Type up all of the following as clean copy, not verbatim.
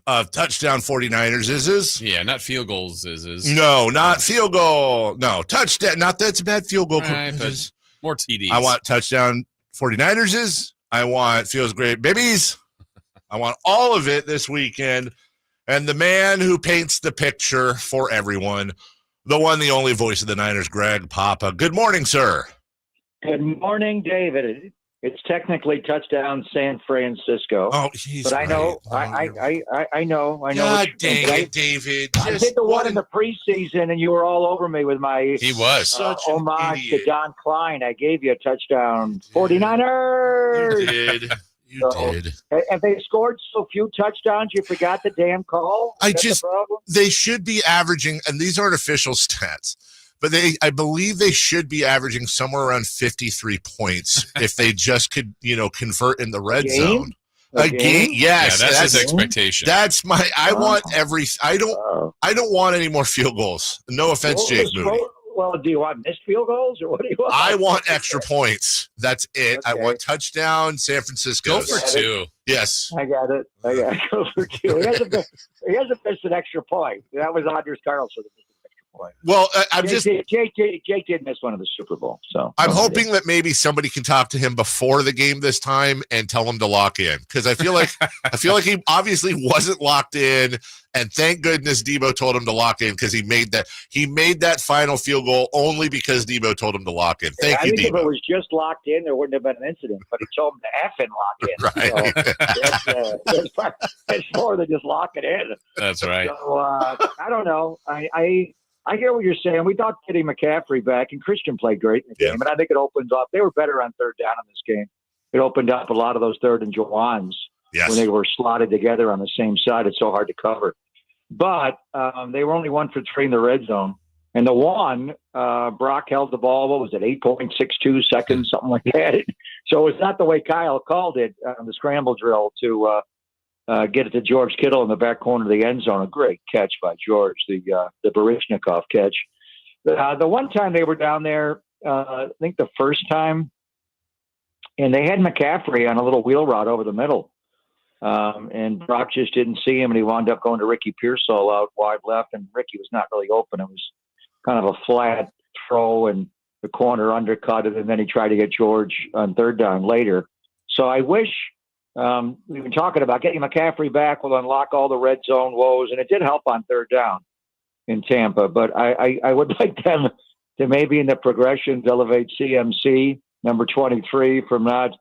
touchdown 49ers is. Yeah, not field goals is. No, not field goal. No, touchdown. Not that's a bad field goal. Right, but more TDs. I want touchdown 49ers is. I want feels great babies. I want all of it this weekend. And the man who paints the picture for everyone, the one, the only voice of the Niners, Greg Papa. Good morning, sir. Good morning, David. It's technically touchdown San Francisco. Oh, he's but I know, right. I know. God dang it, David! I did the one in the preseason, and you were all over me with my he was homage to Don Klein. I gave you a touchdown, 49ers. You did. You did. And they scored so few touchdowns, you forgot the damn call. They should be averaging, and these aren't official stats, but I believe they should be averaging somewhere around 53 points if they just could, convert in the red zone. A game? Yes. Yeah, that's his expectation. That's I don't want any more field goals. No offense, Jake Moody. Well, do you want missed field goals or what do you want? I want extra points. That's it. Okay. I want touchdown San Francisco. Go for two. Yes. I got it. Go for two. He hasn't missed an extra point. That was Anders Carlson. Well, Jake did miss one of the Super Bowl, so I'm hoping that maybe somebody can talk to him before the game this time and tell him to lock in, because I feel like he obviously wasn't locked in, and thank goodness Debo told him to lock in, because he made that final field goal only because Debo told him to lock in. Thank you, Debo. If it was just locked in, there wouldn't have been an incident, but he told him to F and lock in. Right. So it's more than just lock it in. That's right. So I don't know. I hear what you're saying. We thought getting McCaffrey back, and Christian played great in the game, and I think it opens up. They were better on third down in this game. It opened up a lot of those third and Jawans when they were slotted together on the same side. It's so hard to cover. But they were only 1 for 3 in the red zone. And the one, Brock held the ball, what was it, 8.62 seconds, something like that. So it's not the way Kyle called it on the scramble drill to get it to George Kittle in the back corner of the end zone. A great catch by George, the Baryshnikov catch. The one time they were down there, I think the first time, and they had McCaffrey on a little wheel route over the middle. And Brock just didn't see him, and he wound up going to Ricky Pearsall out wide left, and Ricky was not really open. It was kind of a flat throw, and the corner undercut it, and then he tried to get George on third down later. So I wish we've been talking about getting McCaffrey back will unlock all the red zone woes, and it did help on third down in Tampa. But I would like them to maybe in the progressions elevate CMC, number 23, from not.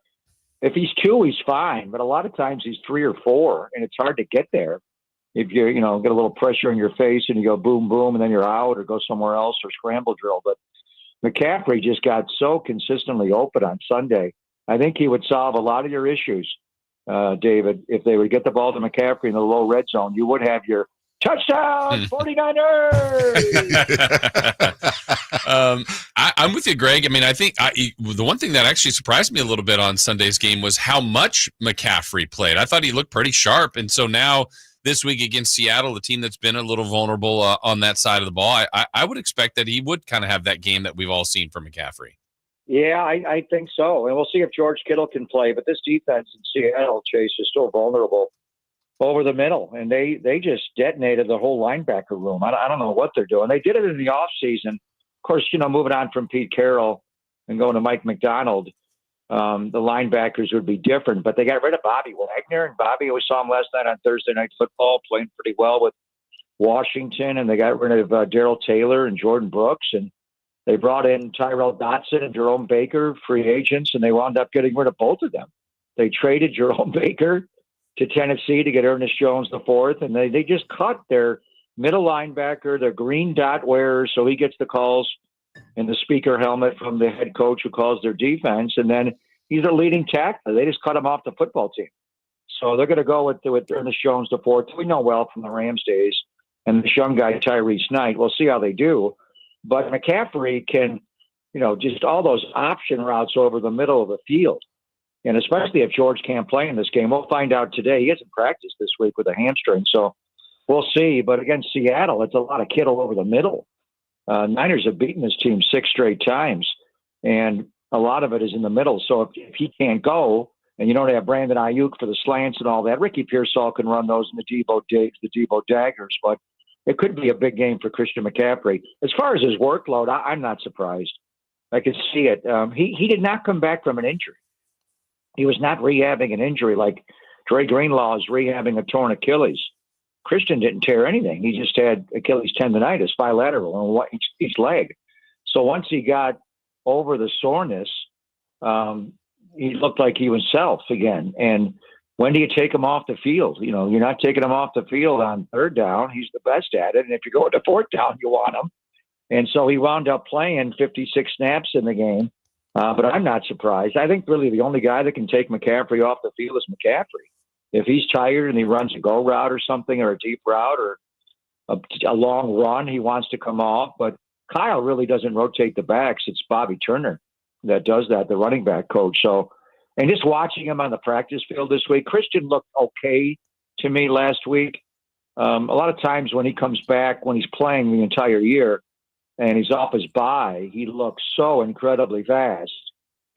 If he's 2, he's fine, but a lot of times he's 3 or 4, and it's hard to get there. If you get a little pressure in your face and you go boom, boom, and then you're out or go somewhere else or scramble drill. But McCaffrey just got so consistently open on Sunday. I think he would solve a lot of your issues, David. If they would get the ball to McCaffrey in the low red zone, you would have your touchdown 49ers. I'm with you, Greg. I mean, I think the one thing that actually surprised me a little bit on Sunday's game was how much McCaffrey played. I thought he looked pretty sharp. And so now this week against Seattle, the team that's been a little vulnerable on that side of the ball, I would expect that he would kind of have that game that we've all seen from McCaffrey. Yeah, I think so. And we'll see if George Kittle can play. But this defense in Seattle, Chase, is still vulnerable over the middle. And they just detonated the whole linebacker room. I don't know what they're doing. They did it in the offseason. Of course, moving on from Pete Carroll and going to Mike McDonald, the linebackers would be different. But they got rid of Bobby Wagner. And Bobby, we saw him last night on Thursday Night Football, playing pretty well with Washington. And they got rid of Darrell Taylor and Jordan Brooks. And they brought in Tyrell Dotson and Jerome Baker, free agents, and they wound up getting rid of both of them. They traded Jerome Baker to Tennessee to get Ernest Jones IV, and they just cut their middle linebacker, their green dot wearer, so he gets the calls in the speaker helmet from the head coach who calls their defense, and then he's a leading tackler. They just cut him off the football team. So they're going to go with Ernest Jones IV. We know well from the Rams days, and this young guy, Tyrese Knight. We'll see how they do. But McCaffrey can, just all those option routes over the middle of the field. And especially if George can't play in this game, we'll find out today. He hasn't practiced this week with a hamstring, so we'll see. But against Seattle, it's a lot of Kittle over the middle. Niners have beaten this team 6 straight times, and a lot of it is in the middle. So if he can't go, and you don't have Brandon Ayuk for the slants and all that. Ricky Pearsall can run those in the Debo digs, the Debo daggers, but it could be a big game for Christian McCaffrey. As far as his workload, I'm not surprised. I can see it. He did not come back from an injury. He was not rehabbing an injury like Dre Greenlaw is rehabbing a torn Achilles. Christian didn't tear anything. He just had Achilles tendonitis, bilateral on each leg. So once he got over the soreness, he looked like he was himself again. And when do you take him off the field? You know, you're not taking him off the field on third down. He's the best at it. And if you go to fourth down, you want him. And so he wound up playing 56 snaps in the game. But I'm not surprised. I think really the only guy that can take McCaffrey off the field is McCaffrey. If he's tired and he runs a go route or something, or a deep route, or a long run, he wants to come off. But Kyle really doesn't rotate the backs. It's Bobby Turner that does that, the running back coach. So, and just watching him on the practice field this week, Christian looked okay to me last week. A lot of times when he comes back, when he's playing the entire year and he's off his bye, he looks so incredibly fast,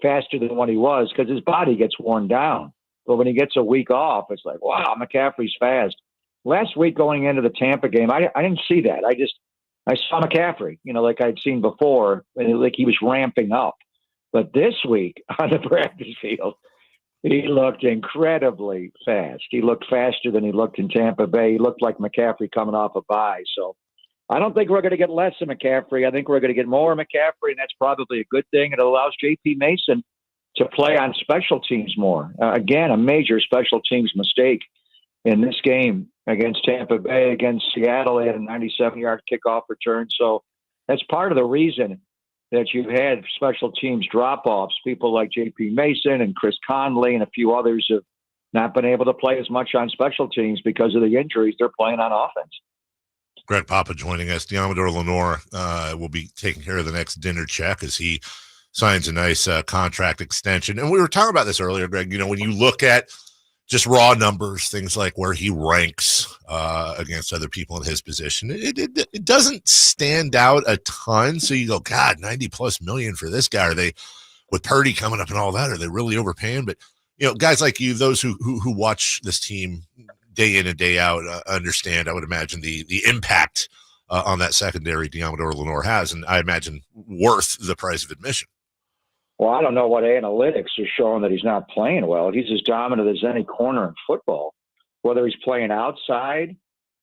faster than what he was, because his body gets worn down. But when he gets a week off, it's like, wow, McCaffrey's fast. Last week going into the Tampa game, I didn't see that. I saw McCaffrey, you know, like I'd seen before, and like he was ramping up. But this week on the practice field, he looked incredibly fast. He looked faster than he looked in Tampa Bay. He looked like McCaffrey coming off a bye. So I don't think we're going to get less of McCaffrey. I think we're going to get more of McCaffrey, and that's probably a good thing. It allows J.P. Mason to play on special teams more. Again, a major special teams mistake in this game against Tampa Bay, against Seattle. They had a 97-yard kickoff return. So that's part of the reason that you've had special teams drop-offs. People like J.P. Mason and Chris Conley and a few others have not been able to play as much on special teams because of the injuries they're playing on offense. Greg Papa joining us. Deommodore Lenoir will be taking care of the next dinner check as he signs a nice contract extension. And we were talking about this earlier, Greg. You know, when you look at just raw numbers, things like where he ranks against other people in his position, it doesn't stand out a ton. So you go, God, $90+ million for this guy. Are they, with Purdy coming up and all that, are they really overpaying? But, you know, guys like you, those who watch this team day in and day out, understand, I would imagine, the impact on that secondary Deommodore Lenoir has, and I imagine worth the price of admission. Well, I don't know what analytics are showing that he's not playing well. He's as dominant as any corner in football, whether he's playing outside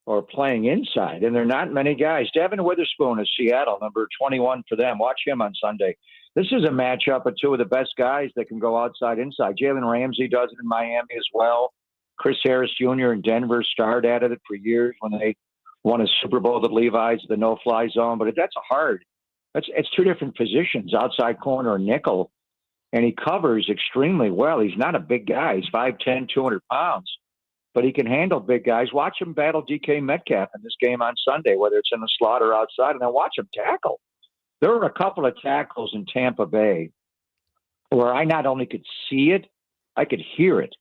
or playing inside. And there are not many guys. Devin Witherspoon is Seattle, number 21 for them. Watch him on Sunday. This is a matchup of two of the best guys that can go outside, inside. Jalen Ramsey does it in Miami as well. Chris Harris Jr. in Denver starred at it for years when they won a Super Bowl at Levi's, the no-fly zone. But that's it's two different positions, outside corner and nickel, and he covers extremely well. He's not a big guy. He's 5'10", 200 pounds, but he can handle big guys. Watch him battle DK Metcalf in this game on Sunday, whether it's in the slot or outside, and then watch him tackle. There were a couple of tackles in Tampa Bay where I not only could see it, I could hear it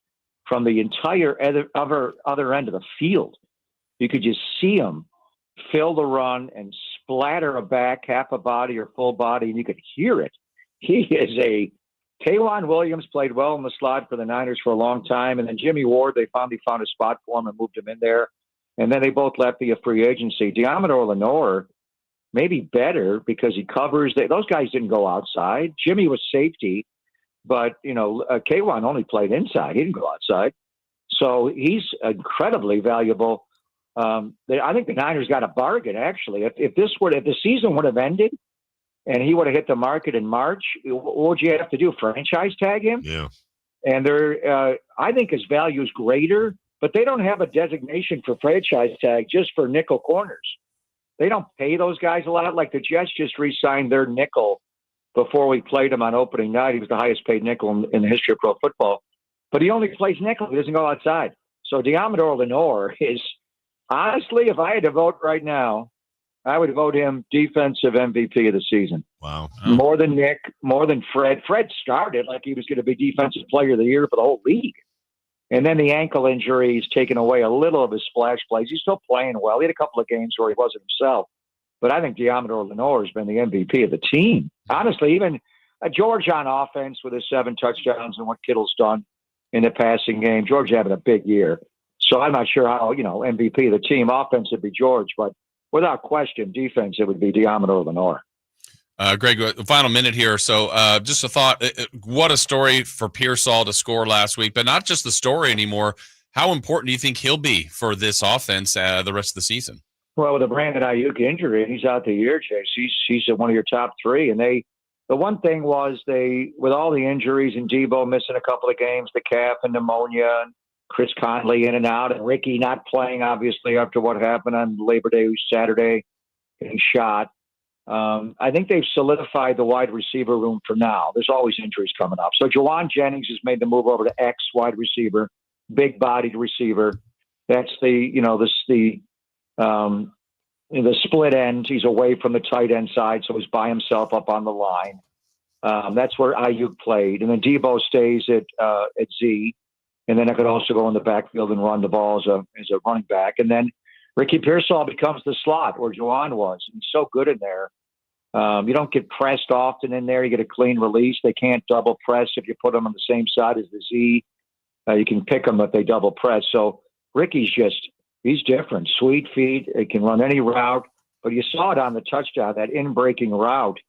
from the entire other end of the field. You could just see him fill the run and splatter a back, half a body or full body, and you could hear it. He is K'Wan Williams played well in the slot for the Niners for a long time, and then Jimmy Ward, they finally found a spot for him and moved him in there, and then they both left via free agency. Deommodore Lenoir maybe better because he covers. Those guys didn't go outside. Jimmy was safety, but, you know, K'Wan only played inside. He didn't go outside. So he's incredibly valuable. I think the Niners got a bargain, actually. If the season would have ended and he would have hit the market in March, what would you have to do? Franchise tag him? Yeah. And I think his value is greater, but they don't have a designation for franchise tag just for nickel corners. They don't pay those guys a lot. Like the Jets just re-signed their nickel before we played him on opening night. He was the highest paid nickel in the history of pro football. But he only plays nickel. He doesn't go outside. So Deommodore Lenoir is, honestly, if I had to vote right now, I would vote him defensive MVP of the season. Wow. More than Nick, more than Fred. Fred started like he was going to be defensive player of the year for the whole league. And then the ankle injury's taken away a little of his splash plays. He's still playing well. He had a couple of games where he wasn't himself. But I think Deommodore Lenoir has been the MVP of the team. Honestly, even George on offense with his 7 touchdowns and what Kittle's done. in the passing game. George having a big year. So I'm not sure how, MVP of the team. Offense would be George, but without question, defense, it would be Deommodore Lenoir. Greg, final minute here. So just a thought. What a story for Pearsall to score last week, but not just the story anymore. How important do you think he'll be for this offense the rest of the season? Well, with a Brandon Ayuk injury, and he's out the year, Chase, he's one of your top three. And the one thing was with all the injuries and Debo missing a couple of games, the calf and pneumonia, and Chris Conley in and out, and Ricky not playing, obviously, after what happened on Labor Day Saturday, getting shot. I think they've solidified the wide receiver room for now. There's always injuries coming up. So Juwan Jennings has made the move over to X wide receiver, big-bodied receiver. That's the split end. He's away from the tight end side, so he's by himself up on the line. That's where Ayuk played. And then Debo stays at Z. And then I could also go in the backfield and run the ball as a running back. And then Ricky Pearsall becomes the slot where Juwan was. He's so good in there. You don't get pressed often in there. You get a clean release. They can't double press if you put them on the same side as the Z. You can pick them if they double press. So Ricky's he's different. Sweet feet. He can run any route. But you saw it on the touchdown, that in-breaking route.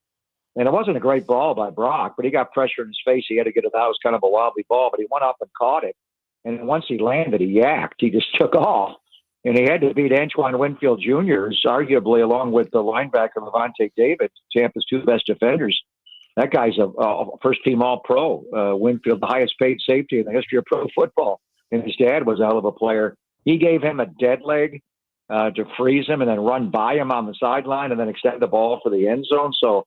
And it wasn't a great ball by Brock, but he got pressure in his face. He had to get it out. It was kind of a wobbly ball, but he went up and caught it. And once he landed, he yacked. He just took off. And he had to beat Antoine Winfield Jr., arguably, along with the linebacker Levante David, Tampa's two best defenders. That guy's a first-team All-Pro. Winfield, the highest-paid safety in the history of pro football. And his dad was a hell of a player. He gave him a dead leg to freeze him and then run by him on the sideline and then extend the ball for the end zone. So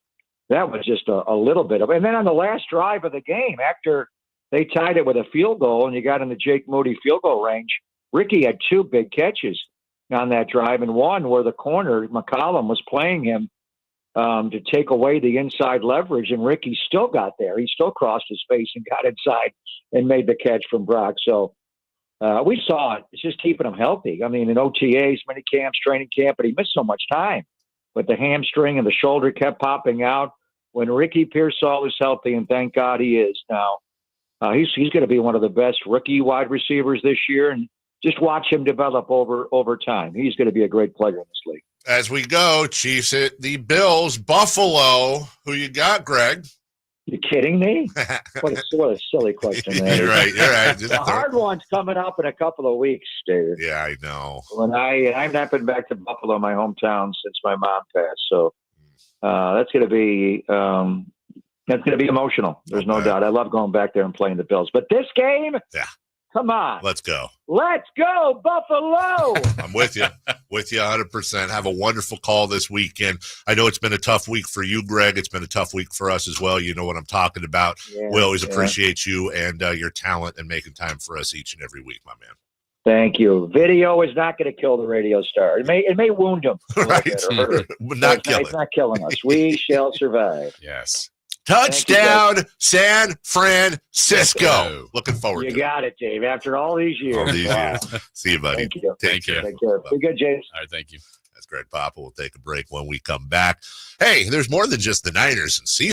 that was just a little bit of it. And then on the last drive of the game, after they tied it with a field goal and you got in the Jake Moody field goal range, Ricky had two big catches on that drive, and one where the corner, McCollum, was playing him to take away the inside leverage, and Ricky still got there. He still crossed his face and got inside and made the catch from Brock. So we saw it. It's just keeping him healthy. I mean, in OTAs, mini camps, training camp, but he missed so much time. But the hamstring and the shoulder kept popping out. When Ricky Pearsall is healthy, and thank God he is now, he's going to be one of the best rookie wide receivers this year, and just watch him develop over time. He's going to be a great player in this league. As we go, Chiefs at the Bills, Buffalo. Who you got, Greg? You kidding me? What a silly question. You're right. The hard one's coming up in a couple of weeks, Dave. Yeah, I know. I've not been back to Buffalo, my hometown, since my mom passed. So that's going to be emotional. There's no doubt. I love going back there and playing the Bills. But this game, come on. Let's go. Let's go, Buffalo. I'm with you. With you 100%. Have a wonderful call this weekend. I know it's been a tough week for you, Greg. It's been a tough week for us as well. You know what I'm talking about. Yeah, we always appreciate you and your talent and making time for us each and every week, my man. Thank you. Video is not going to kill the radio star. It may wound him. Right. It's not killing us. We shall survive. Yes. Touchdown, San Francisco. Looking forward to it. You got it, Dave. After all these years. See you, buddy. Thank you. Take care. Take care. Be good, James. All right, thank you. That's Greg Papa. We'll take a break when we come back. Hey, there's more than just the Niners and Seahawks.